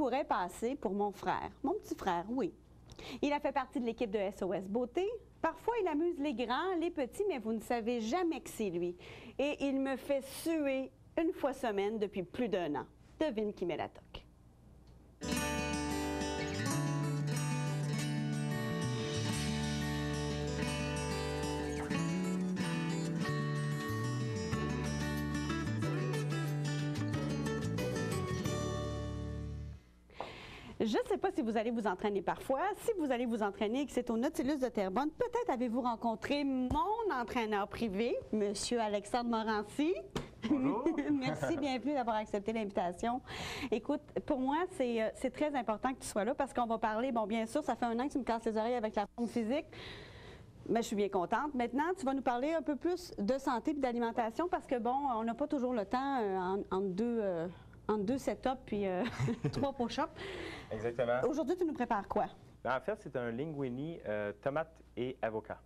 pourrait passer pour mon frère. Mon petit frère, oui. Il a fait partie de l'équipe de SOS Beauté. Parfois, il amuse les grands, les petits, mais vous ne savez jamais que c'est lui. Et il me fait suer une fois semaine depuis plus d'1 an. Devine qui met la toque. Je ne sais pas si vous allez vous entraîner parfois. Si vous allez vous entraîner et que c'est au Nautilus de Terrebonne, peut-être avez-vous rencontré mon entraîneur privé, M. Alexandre Morancy. Bonjour. Merci, bienvenue d'avoir accepté l'invitation. Écoute, pour moi, c'est très important que tu sois là parce qu'on va parler, bon, bien sûr, ça fait 1 an que tu me casses les oreilles avec la forme physique, mais je suis bien contente. Maintenant, tu vas nous parler un peu plus de santé et d'alimentation parce que, bon, on n'a pas toujours le temps entre deux setups puis 3 push-ups. Exactement. Aujourd'hui, tu nous prépares quoi? En fait, c'est un linguini tomate et avocat.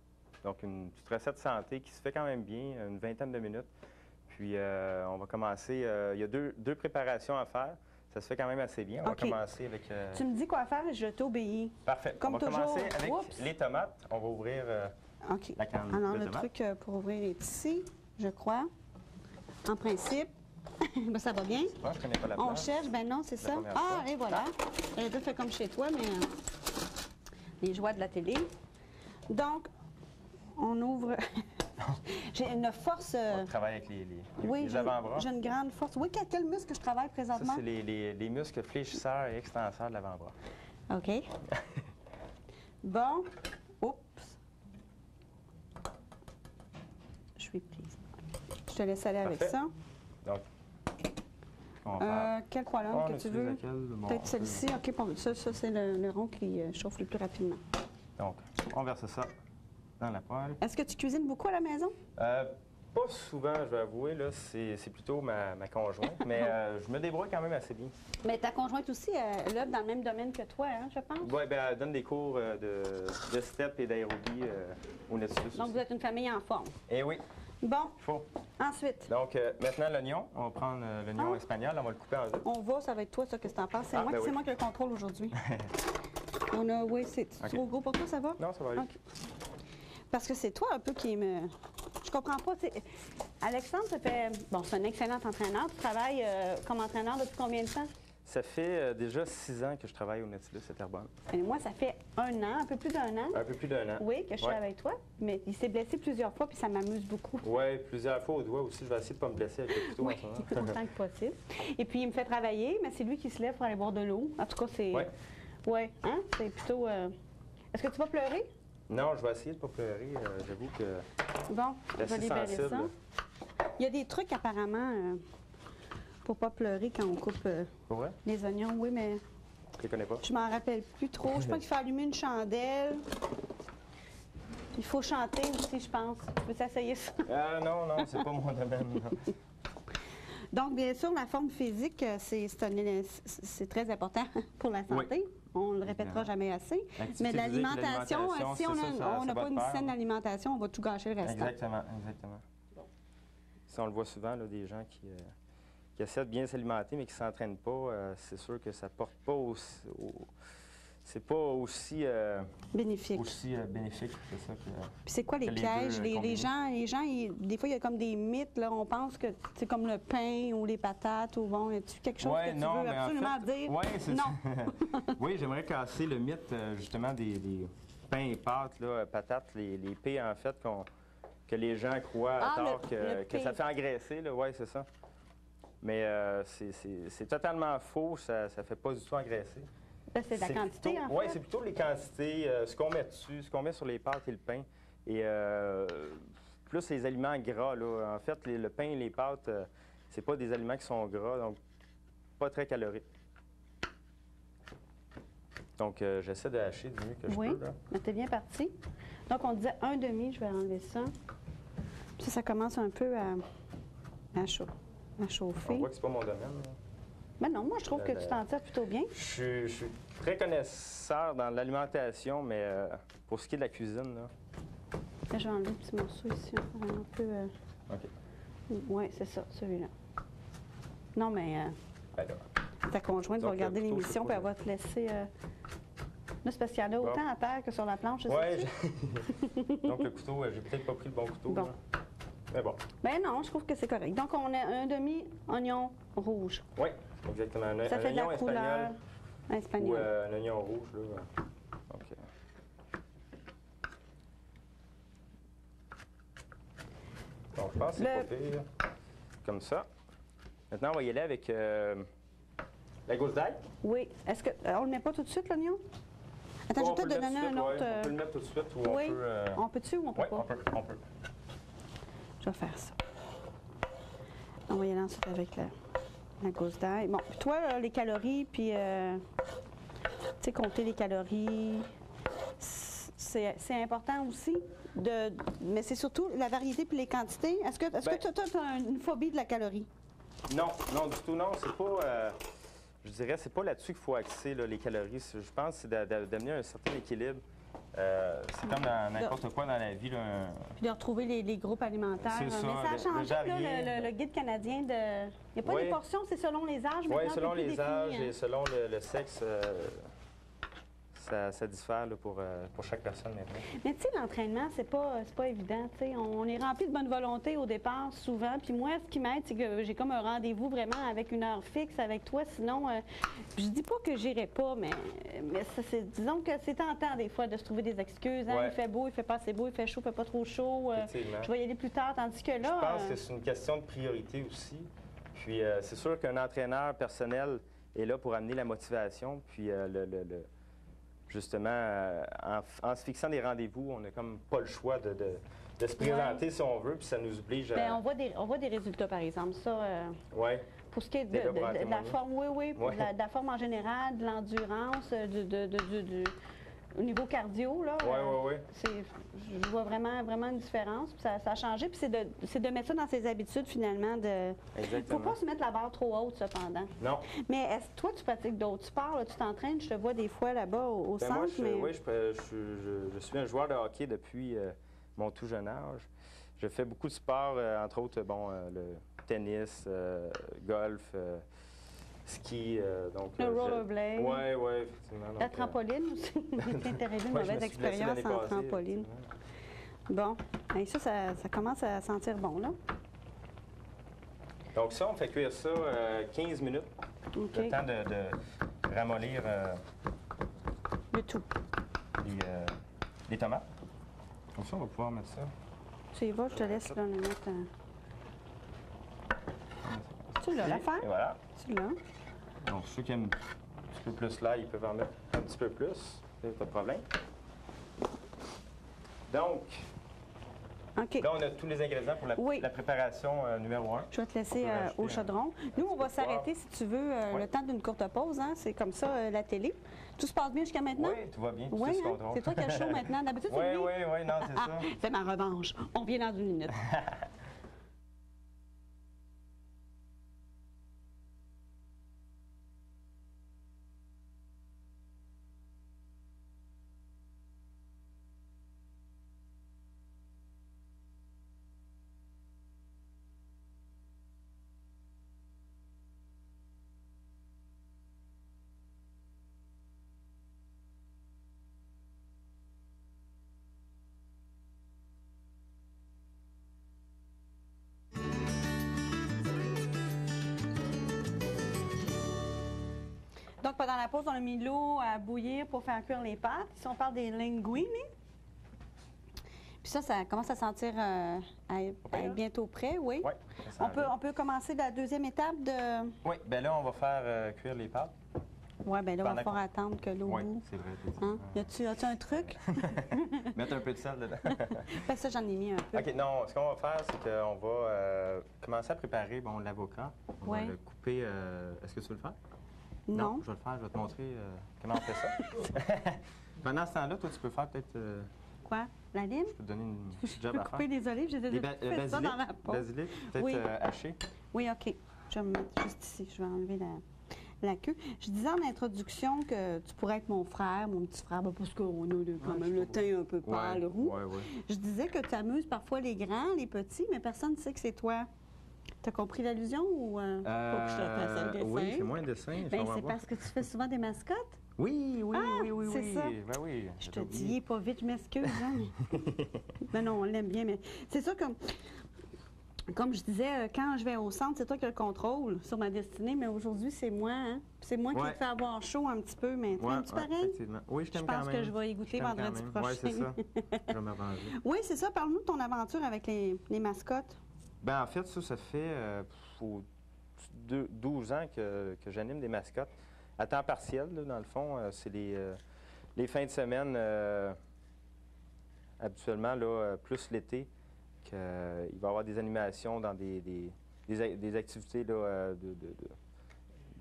Donc, une petite recette santé qui se fait quand même bien, une 20aine de minutes. Puis, on va commencer. Il y a deux préparations à faire. Ça se fait quand même assez bien. On va commencer avec... Tu me dis quoi faire et je t'obéis. Parfait. Comme on va toujours. commencer avec les tomates. On va ouvrir la canne Alors, de le tomates. truc pour ouvrir est ici, je crois. En principe. Ben, ça va bien. Moi, je connais pas la On place. cherche, ben non, c'est ça. première Ah, fois. et voilà. Elle est tout fait comme chez toi, mais les joies de la télé. Donc, on ouvre. J'ai une force. On travaille avec Oui, les avant-bras. j'ai une grande force. Oui, quel muscle que je travaille Ça, présentement? c'est les muscles fléchisseurs et extenseurs de l'avant-bras. OK. Bon. Oups. Je suis prise. Je te laisse aller avec Parfait. ça. Donc, on va faire... Quelle colonne On que tu utilise veux? laquelle? Bon, Peut-être celle-ci. OK, bon, ça c'est le rond qui chauffe le plus rapidement. Donc, on verse ça dans la poêle. Est-ce que tu cuisines beaucoup à la maison? Pas souvent, je vais avouer, là, c'est plutôt ma conjointe, mais je me débrouille quand même assez bien. Mais ta conjointe aussi, elle œuvre dans le même domaine que toi, hein, je pense? Oui, bien, elle donne des cours de step et d'aérobie au Nautilus. Donc, vous êtes une famille en forme. Eh oui, Bon, il faut. ensuite, Donc, maintenant, l'oignon. On va prendre l'oignon espagnol, on va le couper en deux. on va, ça va être toi, ça, qu'est-ce que t'en penses? C'est Ah, moi, ben oui. moi qui le contrôle aujourd'hui. On a, oui, c'est trop gros pour toi, ça va? Non, ça va aller. OK. Parce que c'est toi un peu qui me... Je comprends pas. Alexandre, ça fait... Bon, c'est un excellent entraîneur. Tu travailles comme entraîneur depuis combien de temps? Ça fait déjà 6 ans que je travaille au Nautilus à Terrebonne. Et moi, ça fait 1 an, un peu plus d'1 an. Un peu plus d'1 an. Oui, que je suis Ouais. avec toi. Mais il s'est blessé plusieurs fois, puis ça m'amuse beaucoup. Oui, plusieurs fois au doigt aussi. Je vais essayer de ne pas me blesser avec le couteau Oui, en ce moment. autant que possible. Et puis, il me fait travailler, mais c'est lui qui se lève pour aller boire de l'eau. En tout cas, c'est... Oui. Oui, hein? C'est plutôt... Est-ce que tu vas pleurer? Non, je vais essayer de ne pas pleurer. J'avoue que Bon, je je vais suis assez libérer sensible. ça. Il y a des trucs, apparemment, pour pas pleurer quand on coupe Pour vrai? les oignons. Oui, mais Je les connais pas. je m'en rappelle plus trop. Je pense qu'il faut allumer une chandelle. Il faut chanter aussi, je pense. Tu veux t'essayer ça? Non, c'est pas mon domaine. Non. Donc, bien sûr, la forme physique, c'est très important pour la santé. On ne le répétera jamais assez. L'activité Mais physique, l'alimentation, si c'est on ça n'a va pas de une pair, saine là. alimentation, on va tout gâcher le restant. Exactement. Ça, on le voit souvent, là, des gens qui essaient de bien s'alimenter, mais qui ne s'entraînent pas. C'est sûr que ça ne porte pas c'est pas aussi Bénéfique. bénéfique, c'est ça que... Puis c'est quoi les que les pièges? deux, Les combinés. gens, des fois, il y a comme des mythes. Là, on pense que c'est comme le pain ou les patates ou bon, y a-tu quelque chose que tu veux absolument dire? Oui, c'est non. Oui, j'aimerais casser le mythe, justement, des pains et pâtes, là, patates, les P, en fait, que les gens croient à tort que ça fait engraisser. Oui, c'est ça. Mais c'est totalement faux. Ça ne fait pas du tout engraisser. Ben, c'est la quantité, plutôt, en fait. Oui, c'est plutôt les quantités, ce qu'on met dessus, ce qu'on met sur les pâtes et le pain. Et plus les aliments gras, là. En fait, le pain et les pâtes, c'est pas des aliments qui sont gras, donc pas très caloriques. Donc, j'essaie de hacher du mieux que je peux. Oui, t'es bien parti. Donc, on disait 1,5, je vais enlever ça. Puis ça commence un peu à chauffer. On voit que c'est pas mon domaine. Là. Mais non, moi, je trouve que tu t'en tires plutôt bien. Je suis très connaisseur dans l'alimentation, mais pour ce qui est de la cuisine, là... Là, je vais enlever un petit morceau ici. Un peu... OK. Oui, c'est ça, celui-là. Non, mais... Ben là. Ta conjointe va regarder l'émission puis elle va te laisser... Là, c'est parce qu'il y en a autant à terre que sur la planche, Oui. Donc, le couteau, j'ai peut-être pas pris le bon couteau. Bon. Là. Mais bon. Ben non, je trouve que c'est correct. Donc, on a un demi-oignon rouge. Oui, exactement. Ça fait de la couleur espagnole. Ou un oignon rouge, là. OK. Donc, je pense que c'est pas pire. Comme ça. Maintenant, on va y aller avec la gousse d'ail. Oui. Est-ce qu'on le met pas tout de suite, l'oignon? Attends, je vais peut-être te donner un autre... On peut le mettre tout de suite ou oui. on peut... On peut-tu ou on peut pas? On peut. Je vais faire ça. On va y aller ensuite avec la gousse d'ail. Bon, puis toi, là, les calories, puis... tu sais, compter les calories, c'est important aussi. Mais c'est surtout la variété puis les quantités. Est-ce que tu as une phobie de la calorie? Non, non, du tout, non. C'est pas... je dirais, c'est pas là-dessus qu'il faut axer là, les calories. Je pense que c'est d'amener un certain équilibre. C'est comme dans n'importe quoi dans la vie. Là, puis de retrouver les groupes alimentaires. C'est ça. Mais ça a changé, là, le guide canadien de... Il n'y a pas des portions, c'est selon les âges maintenant? Oui, selon les défini, âges et selon le sexe. Ça diffère là, pour chaque personne maintenant. Mais tu sais, l'entraînement, c'est pas évident. T'sais. On est rempli de bonne volonté au départ, souvent. Puis moi, ce qui m'aide, c'est que j'ai comme un rendez-vous vraiment avec une heure fixe avec toi. Sinon, je dis pas que j'irai pas, mais disons que c'est tentant des fois de se trouver des excuses. Hein? Ouais. Il fait beau, il fait pas assez beau, il fait chaud, il fait pas trop chaud. Je vais y aller plus tard, tandis que là... Je pense que c'est une question de priorité aussi. Puis c'est sûr qu'un entraîneur personnel est là pour amener la motivation. Puis justement, en se fixant des rendez-vous, on n'a comme pas le choix de se présenter si on veut, puis ça nous oblige à... Bien, on voit des résultats, par exemple. Ça, pour ce qui est de la forme, de la forme en général, de l'endurance, au niveau cardio, là, je vois vraiment une différence. Puis ça a changé. Puis c'est de mettre ça dans ses habitudes, finalement. Il ne faut pas se mettre la barre trop haute, cependant. Non. Mais est-ce que toi, tu pratiques d'autres sports? Là, tu t'entraînes, je te vois des fois là-bas au centre. Moi, je suis un joueur de hockey depuis mon tout jeune âge. Je fais beaucoup de sports, entre autres, le tennis, golf... ski, donc... Le rollerblade. Oui, effectivement. La trampoline aussi. Tu as une mauvaise expérience en trampoline. Bon, et ça commence à sentir bon, là. Donc ça, on fait cuire ça 15 minutes. Okay. Le temps de ramollir... le tout. Les tomates. Comme ça, on va pouvoir mettre ça. Tu y vas, je te laisse là, le mettre... Tu l'as, l'affaire? Et voilà. Tu l'as. Donc, ceux qui aiment un petit peu plus là, ils peuvent en mettre un petit peu plus. Pas de problème. Donc, là, on a tous les ingrédients pour la préparation numéro 1. Je vais te laisser au chaudron. Nous, on va s'arrêter, si tu veux, le temps d'une courte pause. Hein? C'est comme ça, la télé. Tout se passe bien jusqu'à maintenant? Oui, tout va bien. Tout se contrôle. C'est toi qui as chaud maintenant. D'habitude, c'est lui. Oui, non, c'est ça. C'est ma revanche. On revient dans une minute. Donc, pendant la pause, on a mis l'eau à bouillir pour faire cuire les pâtes. Ici, on parle des linguini. Puis ça commence à sentir à être bientôt prêt, oui. Oui. On peut commencer la deuxième étape de... Oui, bien là, on va faire cuire les pâtes. Oui, bien là, on va falloir attendre que l'eau boue. Oui, c'est vrai. Hein? As-tu un truc? Mettre un peu de sel dedans. Ben, ça, j'en ai mis un peu. OK, non, ce qu'on va faire, c'est qu'on va commencer à préparer l'avocat. On va le couper. Est-ce que tu veux le faire? Non. Je vais le faire. Je vais te montrer comment on fait ça. Pendant ce temps-là, toi, tu peux faire peut-être... Quoi? La lime? Je peux te donner une petite job à faire. Couper des olives? J'ai déjà fait ça dans la peau. Basilic, peut-être haché. Oui, OK. Je vais me mettre juste ici. Je vais enlever la queue. Je disais en introduction que tu pourrais être mon frère, mon petit frère, parce qu'on a quand même le teint un peu pâle, roux. Oui. Je disais que tu amuses parfois les grands, les petits, mais personne ne sait que c'est toi. Tu as compris l'allusion ou faut que je te fasse un dessin? Oui, fais-moi un dessin. C'est parce que tu fais souvent des mascottes? Oui, c'est ça. Ben oui, je te dis pas vite, je m'excuse. Hein, mais non, on l'aime bien. Mais c'est ça, comme je disais, quand je vais au centre, c'est toi qui as le contrôle sur ma destinée, mais aujourd'hui, c'est moi. Hein? C'est moi qui te fais avoir chaud un petit peu, mais tu pareil? Oui, je t'aime quand même. Je pense que je vais y goûter vendredi prochain. Oui, c'est ça. Je vais m'arranger. Oui, c'est ça. Parle-nous de ton aventure avec les mascottes. Bien, en fait, ça fait 12 ans que j'anime des mascottes. À temps partiel, là, dans le fond, c'est les fins de semaine, habituellement, là, plus l'été, qu'il va y avoir des animations dans des activités là,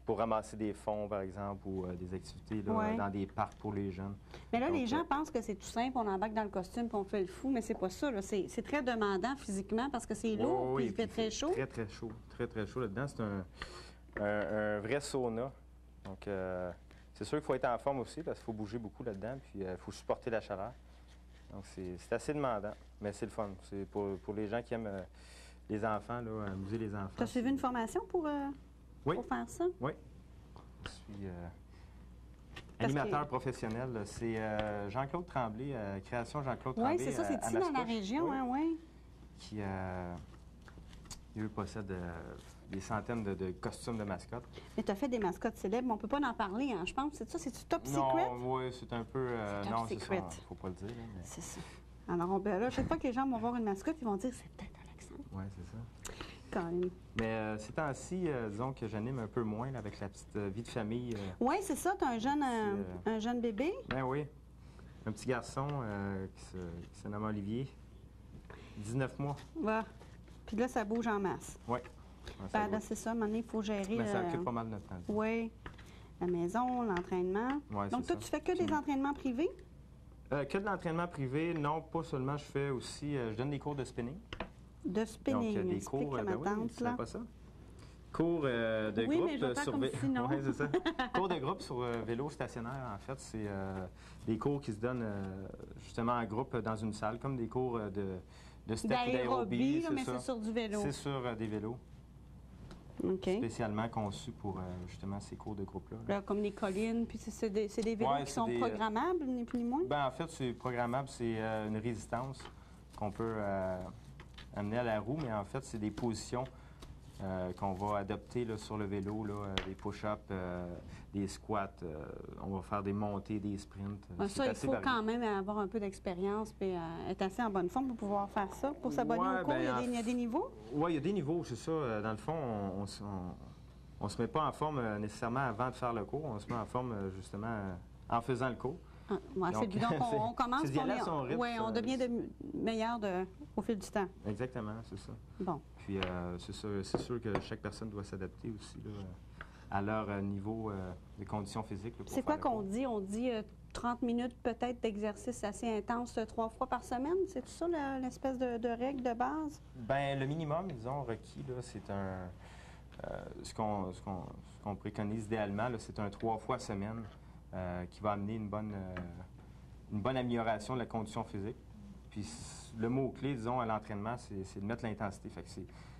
pour ramasser des fonds, par exemple, ou des activités là, dans des parcs pour les jeunes. Mais là, les gens pensent que c'est tout simple, on embarque dans le costume et on fait le fou, mais c'est pas ça. C'est très demandant physiquement parce que c'est lourd et il fait très chaud. Très, très chaud. Très, très chaud là-dedans. C'est un vrai sauna. Donc, c'est sûr qu'il faut être en forme aussi parce qu'il faut bouger beaucoup là-dedans, puis il faut supporter la chaleur. Donc, c'est assez demandant, mais c'est le fun. C'est pour les gens qui aiment les enfants, là, amuser les enfants. Tu as suivi une formation pour faire ça? Oui. Je suis animateur professionnel. C'est Jean-Claude Tremblay, Création Jean-Claude Tremblay. Oui, c'est ça, c'est ici dans la région, oui. Qui, eux, possède des centaines de costumes de mascottes. Mais tu as fait des mascottes célèbres, mais on ne peut pas en parler, hein, je pense. C'est ça, c'est-tu top secret? Non, oui, c'est un peu... non, c'est ça, il ne faut pas le dire. Mais... C'est ça. Alors, là, chaque fois que les gens vont voir une mascotte, ils vont dire c'est peut-être Alexandre. Oui, c'est ça. Quand même. Mais ces temps-ci, disons que j'anime un peu moins là, avec la petite vie de famille. Oui, c'est ça. Tu as un jeune bébé? Ben oui. Un petit garçon qui se nomme Olivier. 19 mois. Ouais. Puis là, ça bouge en masse. Oui. Ben, là, c'est ça. Maintenant, il faut gérer. Mais ça occupe pas mal de notre temps. Oui. La maison, l'entraînement. Ouais, donc, toi, tu fais que des entraînements privés? Que de l'entraînement privé, non, pas seulement. Je fais aussi, je donne des cours de spinning. De spinning, donc, des cours, ma tante, là. Pas ça? Cours de oui, groupe mais je sur vélo. Oui, c'est ça. Cours de groupe sur vélo stationnaire, en fait. C'est des cours qui se donnent justement en groupe dans une salle, comme des cours de step ou d'aérobie. Mais c'est sur du vélo. C'est sur des vélos. OK. Spécialement conçus pour justement ces cours de groupe-là. Là, comme les collines, puis c'est des vélos qui sont programmables, ni plus ni moins? Bien, en fait, c'est programmable, c'est une résistance qu'on peut amener à la roue, mais en fait, c'est des positions qu'on va adopter là, sur le vélo, là, des push-ups, des squats, on va faire des montées, des sprints. Ça, il faut quand même avoir un peu d'expérience et être assez en bonne forme pour pouvoir faire ça. Pour s'abonner au cours, il y a des niveaux? Oui, il y a des niveaux, c'est ça. Dans le fond, on se met pas en forme nécessairement avant de faire le cours, on se met en forme justement en faisant le cours. C'est donc on commence, on devient meilleur au fil du temps. Exactement, c'est ça. Bon. Puis c'est sûr que chaque personne doit s'adapter aussi là, à leur niveau de conditions physiques. C'est quoi qu'on dit? On dit 30 minutes peut-être d'exercice assez intense 3 fois par semaine? C'est tout ça l'espèce de règle de base? Bien, le minimum, disons, requis, c'est ce qu'on préconise idéalement, c'est un 3 fois semaine. Qui va amener une bonne amélioration de la condition physique. Puis le mot-clé, disons, à l'entraînement, c'est de mettre l'intensité. Fait que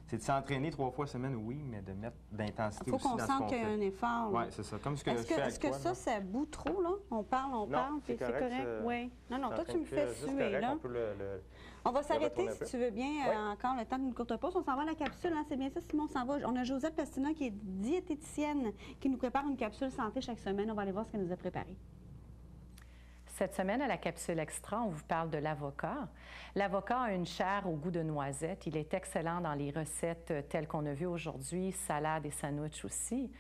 c'est de s'entraîner 3 fois semaine, oui, mais de mettre de l'intensité aussi dans ce qu'on fait. Il faut qu'on sente qu'il y a un effort. Oui, c'est ça. Comme ce que je fais avec toi. Est-ce que ça bout trop, là? On parle, puis c'est correct? Oui. Non, toi, tu me fais suer, là. On va s'arrêter, si tu veux bien, encore le temps d'une courte pause. On s'en va à la capsule, hein? C'est bien ça, Simon, on s'en va. On a Josette Pestina, qui est diététicienne, qui nous prépare une capsule santé chaque semaine. On va aller voir ce qu'elle nous a préparé. Cette semaine, à la capsule extra, on vous parle de l'avocat. L'avocat a une chair au goût de noisette. Il est excellent dans les recettes telles qu'on a vues aujourd'hui, salades et sandwichs aussi.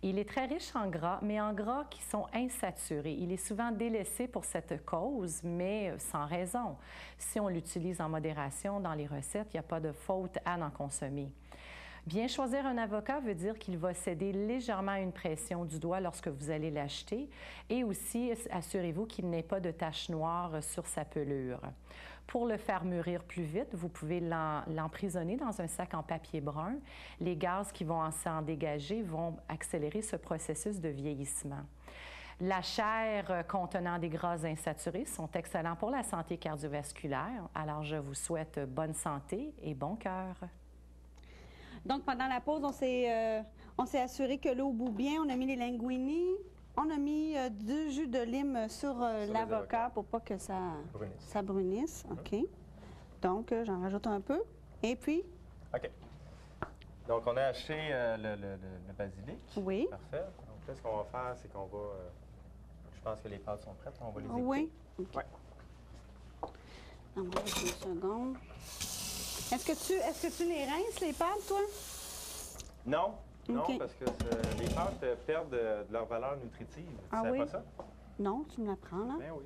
Il est très riche en gras, mais en gras qui sont insaturés. Il est souvent délaissé pour cette cause, mais sans raison. Si on l'utilise en modération dans les recettes, il n'y a pas de faute à en consommer. Bien choisir un avocat veut dire qu'il va céder légèrement à une pression du doigt lorsque vous allez l'acheter et aussi assurez-vous qu'il n'ait pas de taches noires sur sa pelure. Pour le faire mûrir plus vite, vous pouvez l'emprisonner dans un sac en papier brun. Les gaz qui vont s'en dégager vont accélérer ce processus de vieillissement. La chair contenant des gras insaturés sont excellents pour la santé cardiovasculaire. Alors, je vous souhaite bonne santé et bon cœur. Donc, pendant la pause, on s'est assuré que l'eau bout bien. On a mis les linguini. On a mis du jus de lime sur l'avocat pour pas que ça brunisse. OK. Donc, j'en rajoute un peu. Et puis? OK. Donc, on a acheté le basilic. Oui. Parfait. Donc là, ce qu'on va faire, c'est qu'on va... je pense que les pâtes sont prêtes. On va les écouter. Oui. Okay. Ouais. On va juste une seconde. Est-ce que tu les rinces, les pâtes, toi? Non. Non, okay. Parce que les pâtes perdent de leur valeur nutritive. Tu sais pas ça? Non, tu me l'apprends, là. Ben oui.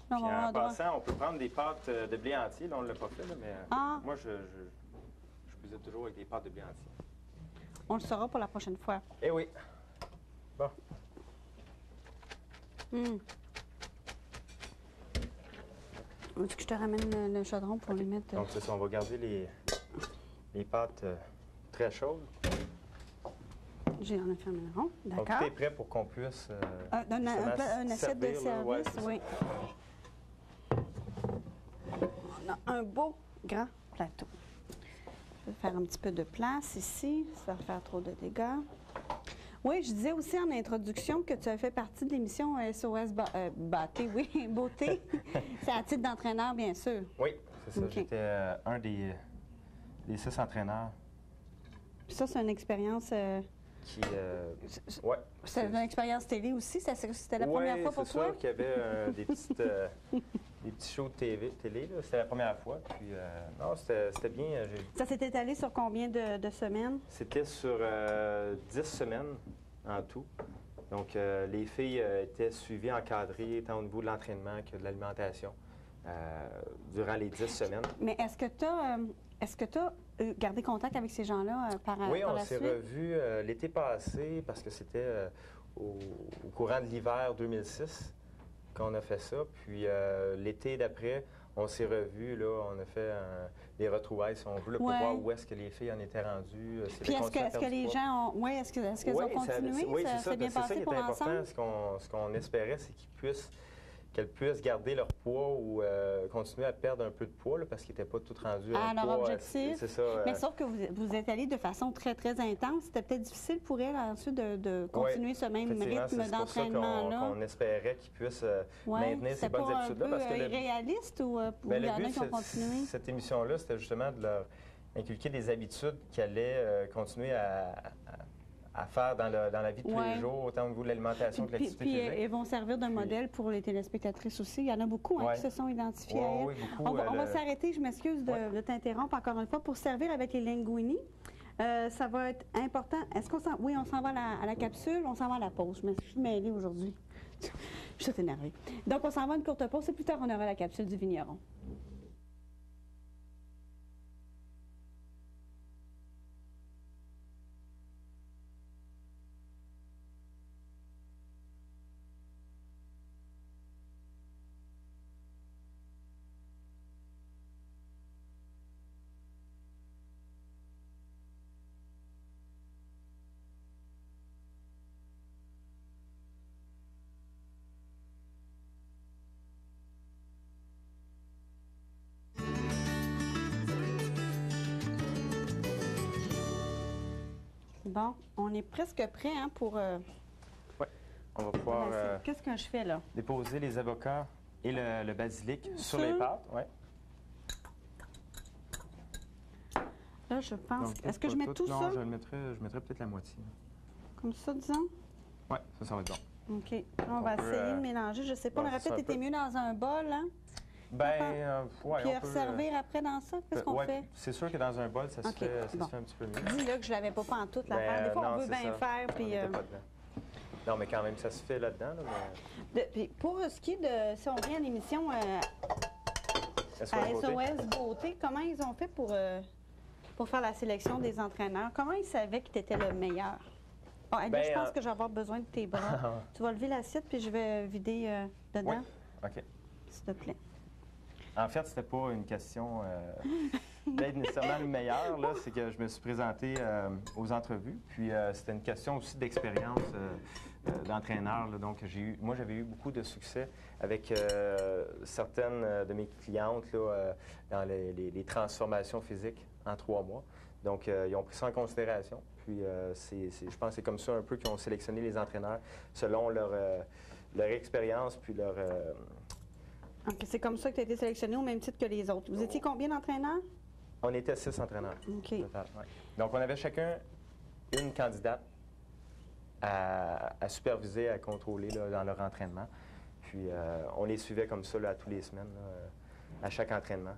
Puis en passant, on peut prendre des pâtes de blé entier. Là, on ne l'a pas fait, là, mais moi, je cuisine toujours avec des pâtes de blé entier. On le saura pour la prochaine fois. Eh oui. Bon. Veux-tu que je te ramène le chaudron pour les mettre... Donc, c'est ça. On va garder les pâtes très chaudes. J'ai en fermé le rond. D'accord. Donc, tout est prêt pour qu'on puisse... un assiette de service, oui. On a un beau grand plateau. Je vais faire un petit peu de place ici, ça va faire trop de dégâts. Oui, je disais aussi en introduction que tu as fait partie de l'émission SOS Beauté. C'est à titre d'entraîneur, bien sûr. Oui, c'est ça. Okay. J'étais un des 6 entraîneurs. Puis ça, c'est une expérience... ouais. C'est une expérience télé aussi? C'était la première fois pour toi? Oui, c'est sûr qu'il y avait des petits shows de télé. C'était la première fois. Puis, non, c'était bien. Ça s'est étalé sur combien de semaines? C'était sur 10 semaines en tout. Donc, les filles étaient suivies, encadrées, tant au niveau de l'entraînement que de l'alimentation, durant les 10 semaines. Mais est-ce que tu as gardé contact avec ces gens-là par la suite? Oui, on s'est revus l'été passé parce que c'était au courant de l'hiver 2006 qu'on a fait ça. Puis l'été d'après, on s'est revus, là, on a fait des retrouvailles, si on veut, pour voir où est-ce que les filles en étaient rendues. Puis est-ce que les gens ont... Oui, est-ce qu'elles ont continué? Oui, c'est ça. Bien C'est ça passé qui est pour important. ensemble? Ce qu'on espérait, c'est qu'elles puissent garder leur poids ou continuer à perdre un peu de poids, là, parce qu'ils n'étaient pas toutes rendues à leur objectif. C'est ça. Mais sauf que vous êtes allés de façon très, très intense. C'était peut-être difficile pour elles ensuite de continuer ce même rythme d'entraînement-là. C'est qu'on espérait qu'ils puissent maintenir ces bonnes habitudes-là. C'était pas un peu irréaliste ou il y en a qui ont continué? Cette émission-là, c'était justement de leur inculquer des habitudes qui allaient continuer à faire dans la vie de tous les jours, autant au niveau de l'alimentation que de l'activité physique. Puis, ils vont servir de modèle pour les téléspectatrices aussi. Il y en a beaucoup qui se sont identifiés à elles. Oui, beaucoup. On va s'arrêter, je m'excuse de t'interrompre encore une fois, pour servir avec les linguini. Ça va être important. Est-ce qu'on s'en... Oui, on s'en va à la capsule, on s'en va à la pause. Je me suis mêlée aujourd'hui. Je suis énervée. Donc, on s'en va à une courte pause et plus tard, on aura la capsule du vigneron. Bon, on est presque prêt pour... Oui, on va pouvoir qu'est-ce que je fais là? Déposer les avocats et le basilic sur les pâtes. Ouais. Là, je pense... Est-ce que je mets tout ça? Non, je mettrais peut-être la moitié. Comme ça, disons? Oui, ça va être bon. OK. Là, on va essayer de mélanger. Je ne sais pas, on aurait peut-être été mieux dans un bol, hein? Oui, puis resservir après dans ça? Qu'est-ce qu'on fait? C'est sûr que dans un bol, ça se fait un petit peu mieux. Dis-là que je ne l'avais pas en toute l'affaire. Des fois, on veut bien faire, puis... Non, mais quand même, ça se fait là-dedans. Là, mais... Pour ce qui est de... Si on vient à l'émission à SOS Beauté, comment ils ont fait pour faire la sélection des entraîneurs? Comment ils savaient que tu étais le meilleur? Bon, là, je pense que je vais avoir besoin de tes bras. Tu vas lever l'assiette, puis je vais vider dedans. Oui, OK. S'il te plaît. En fait, c'était pas une question d'être nécessairement le meilleur. C'est que je me suis présenté aux entrevues. Puis c'était une question aussi d'expérience d'entraîneur. Donc, moi, j'avais eu beaucoup de succès avec certaines de mes clientes là, dans les transformations physiques en 3 mois. Donc, ils ont pris ça en considération. Puis, je pense que c'est comme ça un peu qu'ils ont sélectionné les entraîneurs selon leur expérience puis leur... OK, c'est comme ça que tu as été sélectionné au même titre que les autres. Vous étiez combien d'entraîneurs? On était 6 entraîneurs. OK. Total, ouais. Donc, on avait chacun une candidate à superviser, à contrôler là, dans leur entraînement. Puis, on les suivait comme ça là, à tous les semaines, là, à chaque entraînement.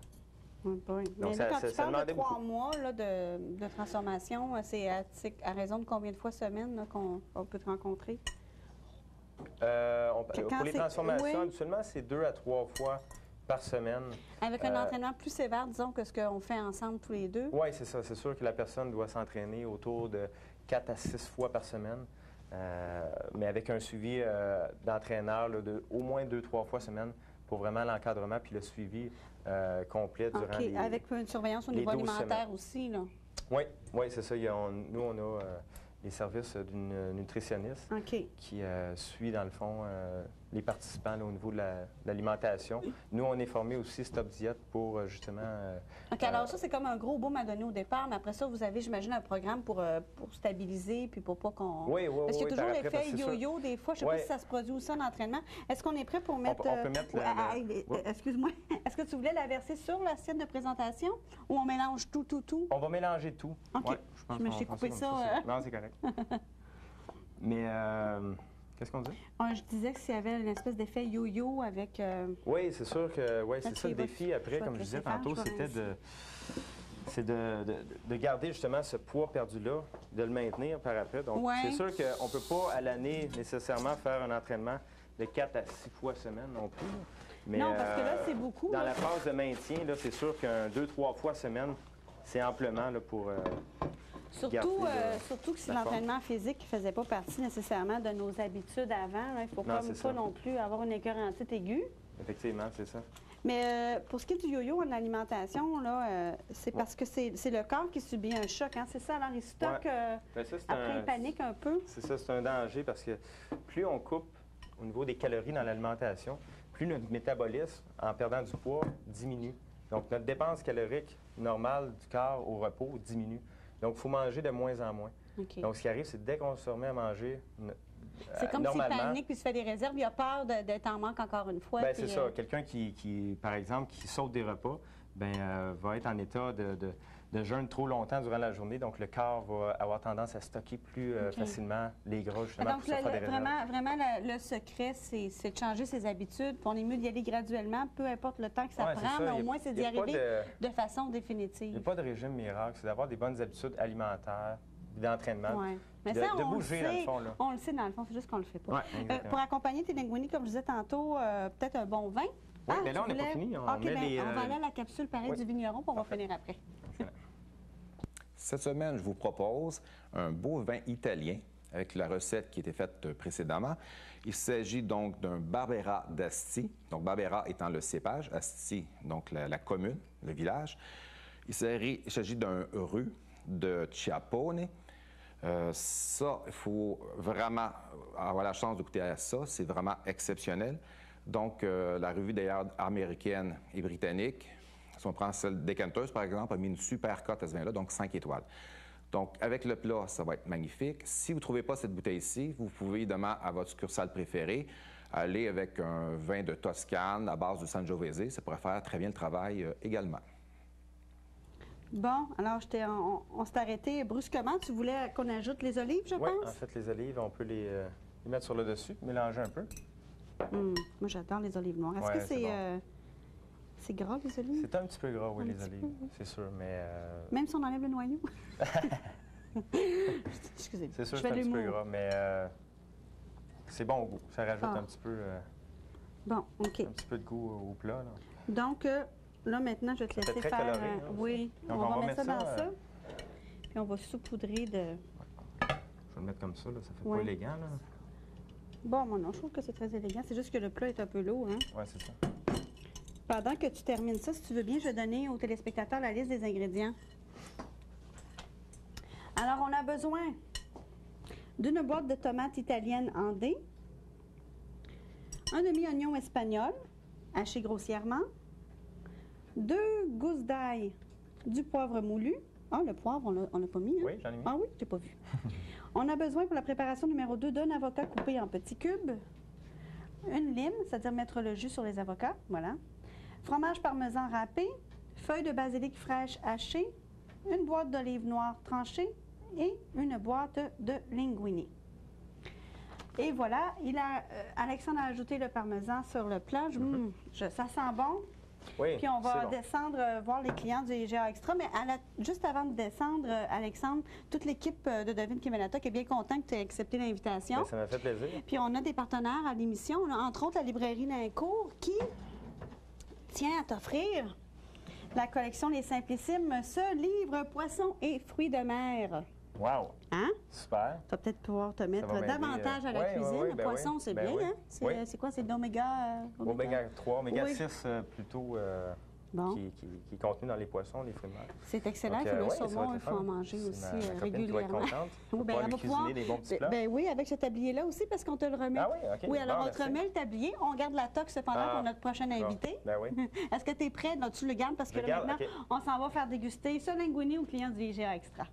Oui. Mais là, quand tu parles de 3 mois là, de transformation, c'est à raison de combien de fois semaine qu'on peut te rencontrer? Pour les transformations, habituellement, c'est 2 à 3 fois par semaine. Avec un entraînement plus sévère, disons, que ce qu'on fait ensemble tous les deux? Oui, c'est ça. C'est sûr que la personne doit s'entraîner autour de 4 à 6 fois par semaine, mais avec un suivi d'entraîneur de au moins 2-3 fois semaine pour vraiment l'encadrement puis le suivi complet durant les avec une surveillance au niveau alimentaire aussi, là? Oui, c'est ça. Nous, on a les services d'une nutritionniste qui suit, dans le fond, les participants là, au niveau de l'alimentation. Nous, on est formés aussi Stop Diète pour, justement... OK, alors ça, c'est comme un gros boom à donner au départ, mais après ça, vous avez, j'imagine, un programme pour stabiliser puis pour pas qu'on... Oui. Parce qu'il y a toujours l'effet yo-yo, des fois. Je ne sais pas si ça se produit aussi en entraînement. Est-ce qu'on est prêt pour mettre... On peut mettre excuse-moi. Est-ce que tu voulais la verser sur l'assiette de présentation ou on mélange tout? On va mélanger tout. OK. Ouais, je pense je me suis coupé ça. Non, c'est correct. Mais... Qu'est-ce qu'on dit? Je disais que s'il y avait une espèce d'effet yo-yo avec... Oui, c'est sûr que c'est ça le défi après, comme je disais tantôt, c'était de garder justement ce poids perdu-là, de le maintenir par après. Donc, c'est sûr qu'on ne peut pas à l'année nécessairement faire un entraînement de 4 à 6 fois semaine non plus. Mais, non, parce que là, c'est beaucoup. Dans la phase de maintien, c'est sûr qu'un 2-3 fois semaine, c'est amplement là, pour... Surtout que si l'entraînement physique ne faisait pas partie nécessairement de nos habitudes avant, il ne faut pas non plus avoir une écœurantite aiguë. Effectivement, c'est ça. Mais pour ce qui est du yo-yo en alimentation, c'est parce que c'est le corps qui subit un choc. Hein? C'est ça, alors il stocke, après il panique un peu. C'est ça, c'est un danger parce que plus on coupe au niveau des calories dans l'alimentation, plus notre métabolisme, en perdant du poids, diminue. Donc notre dépense calorique normale du corps au repos diminue. Donc, il faut manger de moins en moins. Okay. Donc, ce qui arrive, c'est dès qu'on se remet à manger c'est comme s'il panique puis se fait des réserves. Il a peur d'être en manque encore une fois. Bien, c'est ça. Quelqu'un qui, par exemple, qui saute des repas, va être en état de jeûne trop longtemps durant la journée. Donc, le corps va avoir tendance à stocker plus facilement les gras, justement, donc, pour se faire des réserves. Vraiment, le secret, c'est de changer ses habitudes. Puis on est mieux d'y aller graduellement, peu importe le temps que ça prend, mais au moins, c'est d'y arriver de façon définitive. Il n'y a pas de régime miracle. C'est d'avoir des bonnes habitudes alimentaires, d'entraînement, mais ça, de bouger, dans le fond. Là. On le sait, dans le fond, c'est juste qu'on le fait pas. Pour accompagner tes linguini, comme je disais tantôt, peut-être un bon vin. Oui, mais là, on n'a pas fini. On va aller à la capsule pareil du vigneron, puis on va finir après. Cette semaine, je vous propose un beau vin italien avec la recette qui était faite précédemment. Il s'agit donc d'un Barbera d'Asti, donc Barbera étant le cépage, Asti, donc la commune, le village. Il s'agit d'un rue de Chiappone. Ça, il faut vraiment avoir la chance de goûter à ça. C'est vraiment exceptionnel. Donc, la revue d'ailleurs américaine et britannique, si on prend celle décanteuse, par exemple, a mis une super cote à ce vin-là, donc 5 étoiles. Donc, avec le plat, ça va être magnifique. Si vous ne trouvez pas cette bouteille-ci, vous pouvez, évidemment, à votre succursale préférée, aller avec un vin de Toscane à base de Sangiovese. Ça pourrait faire très bien le travail également. Bon, alors on s'est arrêté brusquement. Tu voulais qu'on ajoute les olives, je pense? Oui, en fait, les olives, on peut les mettre sur le dessus, mélanger un peu. Moi, j'adore les olives noires. Est-ce que c'est gras, les olives? C'est un petit peu gras, oui, les olives, c'est sûr, mais... Même si on enlève le noyau? Excusez-moi. C'est sûr que c'est un petit peu gras, mais c'est bon au goût. Ça rajoute un petit peu... Bon, OK. Un petit peu de goût au plat, là. Donc, là, maintenant, je vais te laisser faire... coloré, oui, donc, on va mettre ça dans ça. Puis on va saupoudrer de... Je vais le mettre comme ça, là. Ça fait pas élégant, là. Bon, moi non, je trouve que c'est très élégant. C'est juste que le plat est un peu lourd, hein? Oui, c'est ça. Pendant que tu termines ça, si tu veux bien, je vais donner aux téléspectateurs la liste des ingrédients. Alors, on a besoin d'une boîte de tomates italiennes en dés, un demi-oignon espagnol haché grossièrement, 2 gousses d'ail, du poivre moulu, Ah, le poivre, on l'a pas mis, hein? Oui, j'en ai mis. Ah oui, je n'ai pas vu. On a besoin pour la préparation numéro 2 d'un avocat coupé en petits cubes, une lime, c'est-à-dire mettre le jus sur les avocats, voilà. Fromage parmesan râpé, feuilles de basilic fraîche hachées, une boîte d'olives noires tranchées et une boîte de linguine. Et voilà, Alexandre a ajouté le parmesan sur le plat. Ça sent bon. Oui, Puis on va bon. descendre voir les clients du IGA Extra. Mais juste avant de descendre, Alexandre, toute l'équipe de Devine qui est bien content que tu aies accepté l'invitation. Bien, ça m'a fait plaisir. Puis on a des partenaires à l'émission, entre autres la librairie Lincourt, qui tient à t'offrir la collection Les Simplissimes, ce livre Poissons et fruits de mer. Wow! Hein? Super. Tu vas peut-être pouvoir te mettre m'aider, davantage à la ouais, cuisine. ouais, Le ben poisson, oui. c'est Ben bien, oui. hein? Oui. C'est quoi? C'est de l'oméga... Oméga 3, oméga Oui. 6 plutôt Bon. qui est contenu dans les poissons, les fruits de mer. C'est excellent. Donc, Puis le ouais, ça va saumon, être il faut fun. en manger C'est aussi ma copine qui va être régulièrement. contente. Oui, On va elle va lui cuisiner des bons petits plats. Ben oui, avec ce tablier-là aussi, parce qu'on te le remet. Ah oui, OK. Oui, alors Bon, on te merci. remet le tablier. On garde la toque cependant Ah, pour notre prochain bon. invité. Ben oui. Est-ce que tu es prêt? Non, tu le gardes parce que Je le là, garde, maintenant, OK. on s'en va faire déguster ce linguine aux clients du IGA Extra.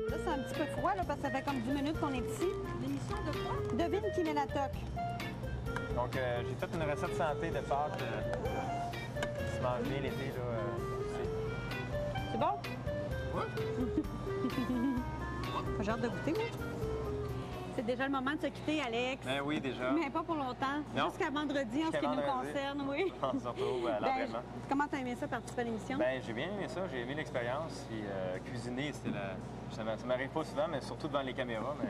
Là, c'est un petit peu froid, là, parce que ça fait comme 10 minutes qu'on est ici. L'émission de quoi? Devine qui met la toque. Donc, j'ai fait une recette santé de pâtes qui se mange bien l'été. C'est bon? J'ai hâte de goûter, moi. C'est déjà le moment de se quitter, Alex. Ben oui, déjà. Mais pas pour longtemps. Non. Jusqu'à vendredi, en ce Jusqu'à qui nous vendredi. concerne, oui. On se retrouve à Ben, l'entraînement. comment t'as aimé ça, participer à l'émission? Ben, j'ai bien aimé ça, j'ai aimé l'expérience. Puis cuisiner, ça m'arrive pas souvent, mais surtout devant les caméras, mais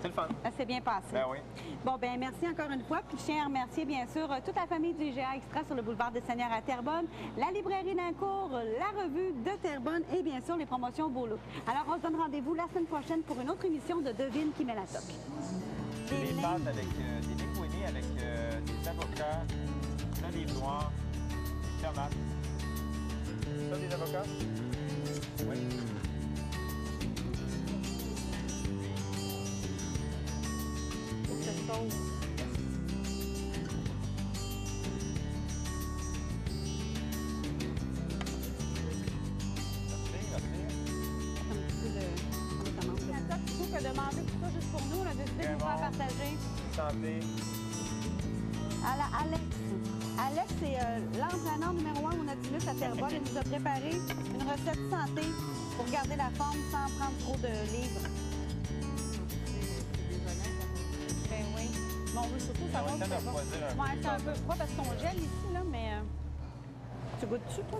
c'est le fun. Ça s'est bien passé. Ben oui. Bon, ben merci encore une fois. Puis je tiens à remercier, bien sûr, toute la famille du IGA Extra sur le boulevard des Seigneurs à Terrebonne, la librairie Lincourt, la revue de Terrebonne et bien sûr les promotions Beaulo. Alors, on se donne rendez-vous la semaine prochaine pour une autre émission de Devine qui met la toque. Des pâtes avec des linguini, avec des avocats, des olives noires, des tomates. C'est ça, des avocats? Oui. Faut que ça se sauve. Plutôt que de manger tout ça juste pour nous, on a décidé de nous faire partager. Santé. Alex. Alex, c'est l'entraîneur numéro 1 au Nautilus à Terrebonne. Il nous a préparé une recette santé pour garder la forme sans prendre trop de livres. Ben oui. Bon, oui, surtout, ça va. On va essayer de refroidir un peu. Ouais, c'est un peu froid parce qu'on gèle ici, là, mais tu goûtes-tu, toi?